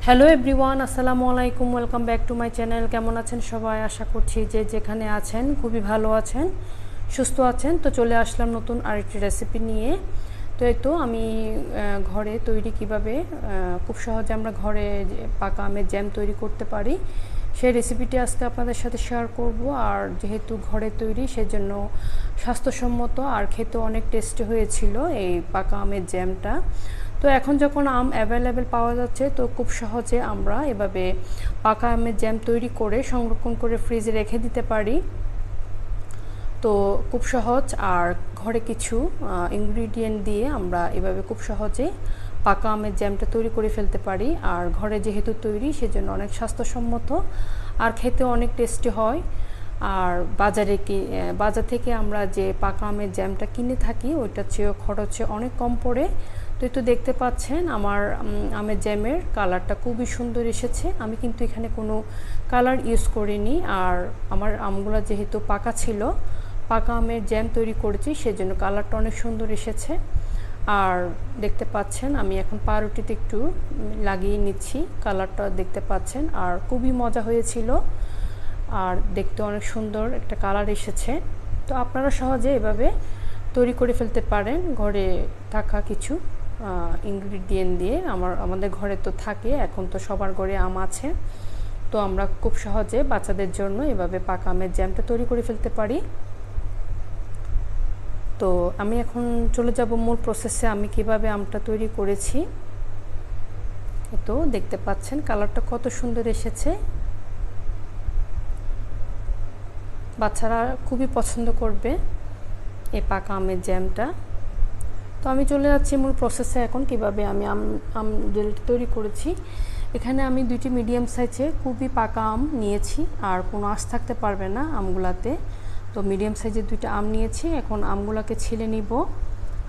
Hello everyone, আসসালামু আলাইকুম। Welcome back to my channel. কেমন আছেন সবাই? আশা করছি যে যেখানে আছেন খুবই ভালো আছেন, সুস্থ আছেন। তো চলে আসলাম নতুন আরেকটি রেসিপি নিয়ে। তো এই তো আমি ঘরে তৈরি কিভাবে খুব সহজে আমরা ঘরে পাকা আমের জ্যাম তৈরি করতে পারি সেই রেসিপিটি আজকে আপনাদের সাথে শেয়ার করব। আর যেহেতু ঘরে তৈরি সেজন্য স্বাস্থ্যসম্মত আর খেতে অনেক টেস্টি হয়েছিল এই পাকা আমের জ্যামটা। তো এখন যখন আম অ্যাভেলেবেল পাওয়া যাচ্ছে, তো খুব সহজে আমরা এভাবে পাকা আমের জ্যাম তৈরি করে সংরক্ষণ করে ফ্রিজে রেখে দিতে পারি। তো খুব সহজ, আর ঘরে কিছু ইনগ্রিডিয়েন্ট দিয়ে আমরা এভাবে খুব সহজে পাকা আমের জ্যামটা তৈরি করে ফেলতে পারি। আর ঘরে যেহেতু তৈরি সেজন্য অনেক স্বাস্থ্যসম্মত আর খেতে অনেক টেস্টি হয়। আর বাজার থেকে আমরা যে পাকা আমের জ্যামটা কিনে থাকি ওইটার চেয়েও খরচে অনেক কম পড়ে। তো এই তো দেখতে পাচ্ছেন আমার আমের জ্যামের কালারটা খুবই সুন্দর এসেছে। আমি কিন্তু এখানে কোনো কালার ইউজ করিনি। আর আমার আমগুলো যেহেতু পাকা ছিল, পাকা আমের জ্যাম তৈরি করেছি, সেজন্য কালারটা অনেক সুন্দর এসেছে। আর দেখতে পাচ্ছেন আমি এখন পাউরুটিতে একটু লাগিয়ে নিচ্ছি, কালারটা দেখতে পাচ্ছেন। আর খুবই মজা হয়েছিল আর দেখতে অনেক সুন্দর একটা কালার এসেছে। তো আপনারা সহজে এভাবে তৈরি করে ফেলতে পারেন ঘরে থাকা কিছু ইনগ্রিডিয়েন্ট দিয়ে। আমাদের ঘরে তো থাকে, এখন তো সবার ঘরে আম আছে। তো আমরা খুব সহজে বাচ্চাদের জন্য এভাবে পাকা আমের জ্যামটা তৈরি করে ফেলতে পারি। তো আমি এখন চলে যাব মূল প্রসেসে, আমি কিভাবে আমটা তৈরি করেছি। তো দেখতে পাচ্ছেন কালারটা কত সুন্দর এসেছে, বাচ্চারা খুবই পছন্দ করবে এই পাকা আমের জ্যামটা। তো আমি চলে যাচ্ছি মূল প্রসেসে এখন, কিভাবে আমি আম জেলটা তৈরি করেছি। এখানে আমি দুইটি মিডিয়াম সাইজে খুবই পাকা আম নিয়েছি, আর কোনো আঁশ থাকতে পারবে না আমগুলাতে। তো মিডিয়াম সাইজের দুইটা আম নিয়েছি। এখন আমগুলাকে ছিলে নিব,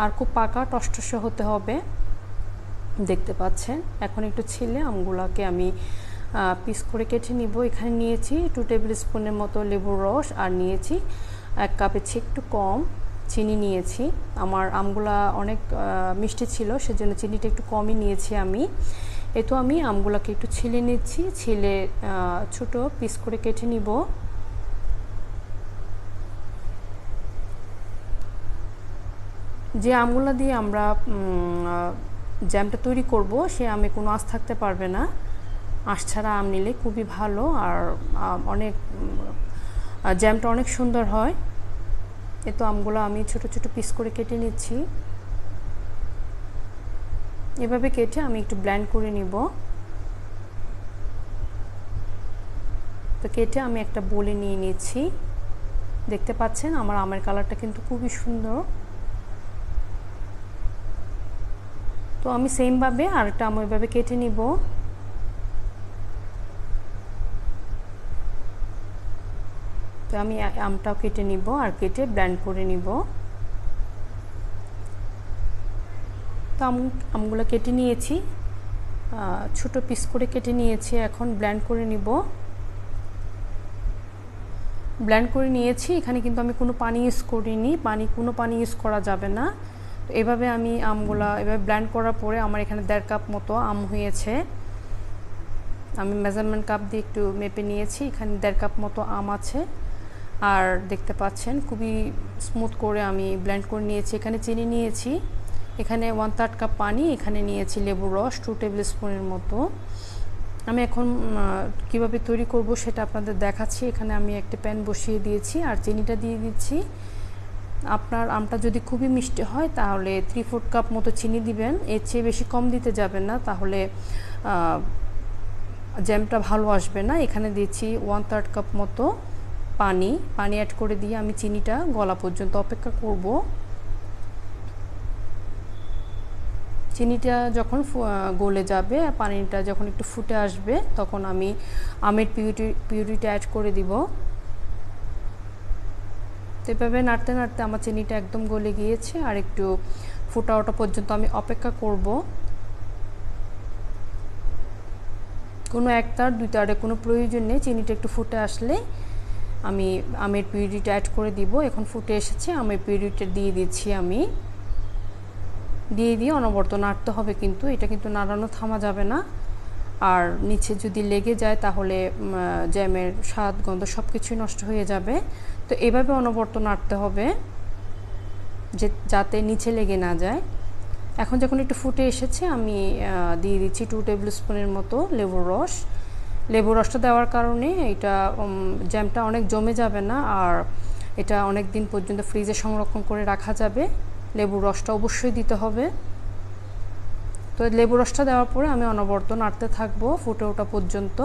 আর খুব পাকা টসটসে হতে হবে। দেখতে পাচ্ছেন এখন একটু ছিলে আমগুলাকে আমি পিস করে কেটে নিব। এখানে নিয়েছি 2 টেবিল স্পুনের মতো লেবুর রস, আর নিয়েছি 1 কাপের চেয়ে একটু কম চিনি নিয়েছি। আমার আমগুলা অনেক মিষ্টি ছিল, সেজন্য চিনিটা একটু কমই নিয়েছি আমি। তো আমি আমগুলাকে একটু ছিলে নিচ্ছি, ছিলে ছোট পিস করে কেটে নিব। যে আমগুলা দিয়ে আমরা জ্যামটা তৈরি করব সে আমে কোনো আঁশ থাকতে পারবে না। আঁশ ছাড়া আম নিলে খুবই ভালো, আর অনেক জ্যামটা অনেক সুন্দর হয়। তো আমগুলো আমি ছোট ছোট পিস করে কেটে নিচ্ছি। এভাবে কেটে আমি একটু ব্লেন্ড করে নিব। তো কেটে আমি একটা বোলে নিয়ে নিচ্ছি। দেখতে পাচ্ছেন আমার আমের কালারটা কিন্তু খুবই সুন্দর। তো আমি সেমভাবে আরেকটা আম ওইভাবে কেটে নিব। তো আমি আমটাও কেটে নিব, আর কেটে ব্লেন্ড করে নিব। তো আমগুলো কেটে নিয়েছি, ছোট পিস করে কেটে নিয়েছি। এখন ব্লেন্ড করে নিব। ব্লেন্ড করে নিয়েছি। এখানে কিন্তু আমি কোনো পানি ইউজ করিনি, কোনো পানি ইউজ করা যাবে না। তো এভাবে আমি আমগুলা এভাবে ব্লেন্ড করার পরে আমার এখানে 1.5 কাপ মতো আম হয়েছে। আমি মেজারমেন্ট কাপ দিয়ে একটু মেপে নিয়েছি, এখানে 1.5 কাপ মতো আম আছে। আর দেখতে পাচ্ছেন খুবই স্মুথ করে আমি ব্লেন্ড করে নিয়েছি। এখানে চিনি নিয়েছি, এখানে 1/3 কাপ পানি, এখানে নিয়েছি লেবুর রস 2 টেবিল স্পুনের মতো। আমি এখন কিভাবে তৈরি করব সেটা আপনাদের দেখাচ্ছি। এখানে আমি একটা প্যান বসিয়ে দিয়েছি, আর চিনিটা দিয়ে দিচ্ছি। আপনার আমটা যদি খুবই মিষ্টি হয় তাহলে 3/4 কাপ মতো চিনি দিবেন, এর চেয়ে বেশি কম দিতে যাবেন না, তাহলে জ্যামটা ভালো আসবে না। এখানে দিচ্ছি 1/3 কাপ মতো পানি অ্যাড করে দিয়ে আমি চিনিটা গলা পর্যন্ত অপেক্ষা করব। চিনিটা যখন গলে যাবে, পানিটা যখন একটু ফুটে আসবে, তখন আমি আমের পিউরিটা অ্যাড করে দিব। তো এভাবে নাড়তে নাড়তে আমার চিনিটা একদম গলে গিয়েছে, আর একটু ফুটা ওঠা পর্যন্ত আমি অপেক্ষা করব। কোনো একতার দুই তারে কোনো প্রয়োজন নেই, চিনিটা একটু ফুটে আসলে আমি আমের পিউরিটা অ্যাড করে দিব। এখন ফুটে এসেছে, আমের পিউরিটা দিয়ে দিচ্ছি আমি। দিয়ে অনবরত নাড়তে হবে, কিন্তু এটা কিন্তু নাড়ানো থামা যাবে না। আর নিচে যদি লেগে যায় তাহলে জ্যামের স্বাদ গন্ধ সব কিছুই নষ্ট হয়ে যাবে। তো এভাবে অনবরত নাড়তে হবে যাতে নিচে লেগে না যায়। এখন যখন একটু ফুটে এসেছে আমি দিয়ে দিচ্ছি 2 টেবিল স্পুনের মতো লেবুর রস। লেবুর রসটা দেওয়ার কারণে এটা জ্যামটা অনেক জমে যাবে না, আর এটা অনেক দিন পর্যন্ত ফ্রিজে সংরক্ষণ করে রাখা যাবে। লেবুর রসটা অবশ্যই দিতে হবে। তো লেবুর রসটা দেওয়ার পরে আমি অনবরত নাড়তে থাকবো ফুটে ওঠা পর্যন্ত।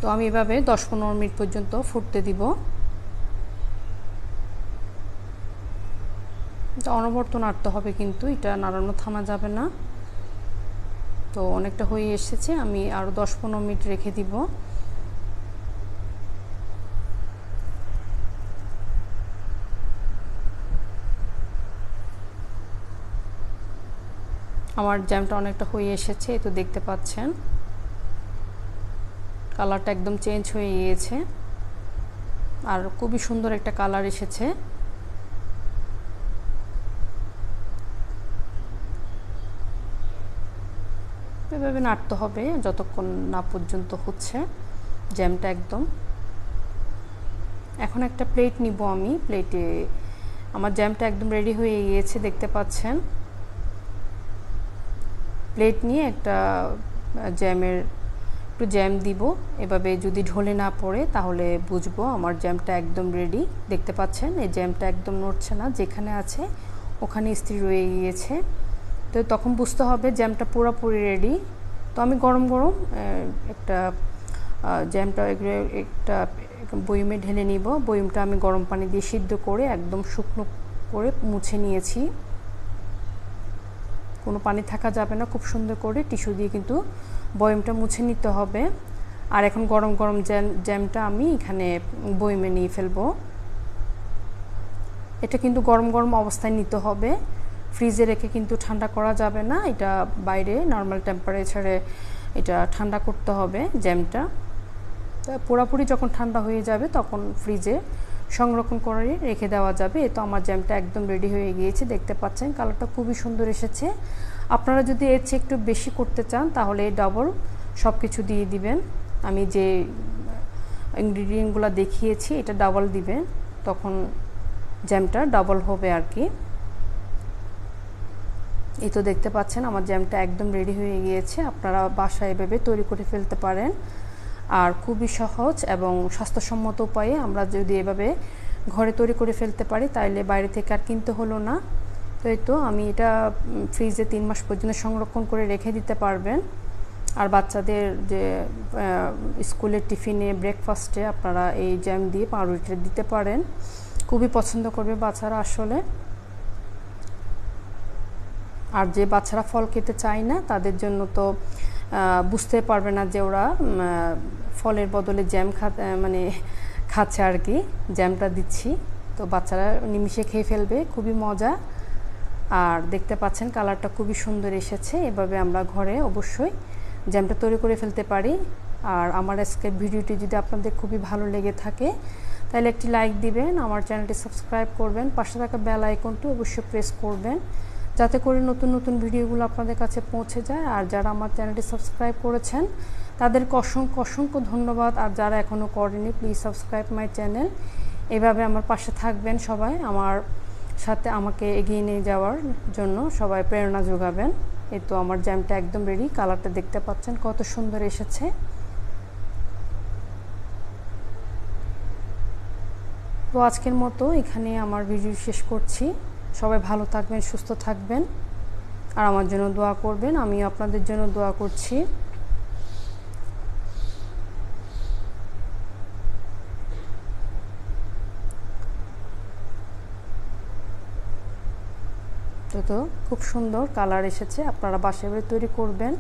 তো আমি এভাবে 10-15 মিনিট পর্যন্ত ফুটতে দিব। তো অনবরত নাড়তে হবে, কিন্তু এটা নাড়ানো থামা যাবে না। তো অনেকটা হয়ে এসেছে, আমি আরও 10-15 মিনিট রেখে দিব। আমার জ্যামটা অনেকটা হয়ে এসেছে, এই তো দেখতে পাচ্ছেন কালারটা একদম চেঞ্জ হয়ে গিয়েছে, আর খুবই সুন্দর একটা কালার এসেছে। এভাবে নাড়তে হবে যতক্ষণ না পর্যন্ত হচ্ছে জ্যামটা একদম। এখন একটা প্লেট নিব আমি, প্লেটে আমার জ্যামটা একদম রেডি হয়ে গিয়েছে দেখতে পাচ্ছেন। প্লেট নিয়ে একটা একটু জ্যাম দিব, এভাবে যদি ঢলে না পড়ে তাহলে বুঝবো আমার জ্যামটা একদম রেডি। দেখতে পাচ্ছেন এই জ্যামটা একদম নড়ছে না, যেখানে আছে ওখানে স্থির রয়ে গিয়েছে। তো তখন বুঝতে হবে জ্যামটা পুরোপুরি রেডি। তো আমি গরম গরম একটা জ্যামটা একটা বয়মে ঢেলে নিব। বয়মটা আমি গরম পানি দিয়ে সিদ্ধ করে একদম শুকনো করে মুছে নিয়েছি, কোনো পানি থাকা যাবে না। খুব সুন্দর করে টিস্যু দিয়ে কিন্তু বয়মটা মুছে নিতে হবে। আর এখন গরম গরম জ্যামটা আমি এখানে বয়মে নিয়ে ফেলবো। এটা কিন্তু গরম গরম অবস্থায় নিতে হবে, ফ্রিজে রেখে কিন্তু ঠান্ডা করা যাবে না। এটা বাইরে নর্মাল টেম্পারেচারে এটা ঠান্ডা করতে হবে জ্যামটা। পুরোপুরি যখন ঠান্ডা হয়ে যাবে তখন ফ্রিজে সংরক্ষণ করে রেখে দেওয়া যাবে। তো আমার জ্যামটা একদম রেডি হয়ে গিয়েছে, দেখতে পাচ্ছেন কালারটা খুবই সুন্দর এসেছে। আপনারা যদি এর চেয়ে একটু বেশি করতে চান তাহলে ডাবল সব কিছু দিয়ে দিবেন। আমি যে ইনগ্রিডিয়েন্টগুলো দেখিয়েছি এটা ডাবল দিবেন, তখন জ্যামটা ডাবল হবে আর কি। এই তো দেখতে পাচ্ছেন আমার জ্যামটা একদম রেডি হয়ে গিয়েছে। আপনারা বাসায় এভাবে তৈরি করে ফেলতে পারেন, আর খুবই সহজ এবং স্বাস্থ্যসম্মত উপায়ে আমরা যদি এভাবে ঘরে তৈরি করে ফেলতে পারি তাহলে বাইরে থেকে আর কিনতে হলো না। তো এই তো আমি এটা ফ্রিজে 3 মাস পর্যন্ত সংরক্ষণ করে রেখে দিতে পারবেন। আর বাচ্চাদের যে স্কুলের টিফিনে ব্রেকফাস্টে আপনারা এই জ্যাম দিয়ে পাউরুটি দিতে পারেন, খুবই পছন্দ করবে বাচ্চারা আসলে। আর যে বাচ্চারা ফল খেতে চায় না তাদের জন্য তো বুঝতে পারবে না যে ওরা ফলের বদলে জ্যাম খাচ্ছে আর কি, জ্যামটা দিচ্ছি। তো বাচ্চারা নিমিষে খেয়ে ফেলবে, খুবই মজা। আর দেখতে পাচ্ছেন কালারটা খুবই সুন্দর এসেছে। এভাবে আমরা ঘরে অবশ্যই জ্যামটা তৈরি করে ফেলতে পারি। আর আমার আজকের ভিডিওটি যদি আপনাদের খুবই ভালো লেগে থাকে তাহলে একটি লাইক দিবেন, আমার চ্যানেলটি সাবস্ক্রাইব করবেন, পাশে থাকা বেল আইকনটি অবশ্যই প্রেস করবেন যাতে করে নতুন নতুন ভিডিওগুলো আপনাদের কাছে পৌঁছে যায়। আর যারা আমার চ্যানেলটি সাবস্ক্রাইব করেছেন তাদেরকে অসংখ্য অসংখ্য ধন্যবাদ। আর যারা এখনও করেনি প্লিজ সাবস্ক্রাইব মাই চ্যানেল। এভাবে আমার পাশে থাকবেন সবাই, আমার সাথে আমাকে এগিয়ে নিয়ে যাওয়ার জন্য সবাই প্রেরণা যোগাবেন। এই তো আমার জ্যামটা একদম রেডি, কালারটা দেখতে পাচ্ছেন কত সুন্দর এসেছে। তো আজকের মতো এখানে আমার ভিডিও শেষ করছি। সবাই ভালো থাকবেন, সুস্থ থাকবেন, আর আমার জন্য দোয়া করবেন। আমিও আপনাদের জন্য দোয়া করছি। তো খুব সুন্দর কালার এসেছে, আপনারা বাসায় তৈরি করবেন।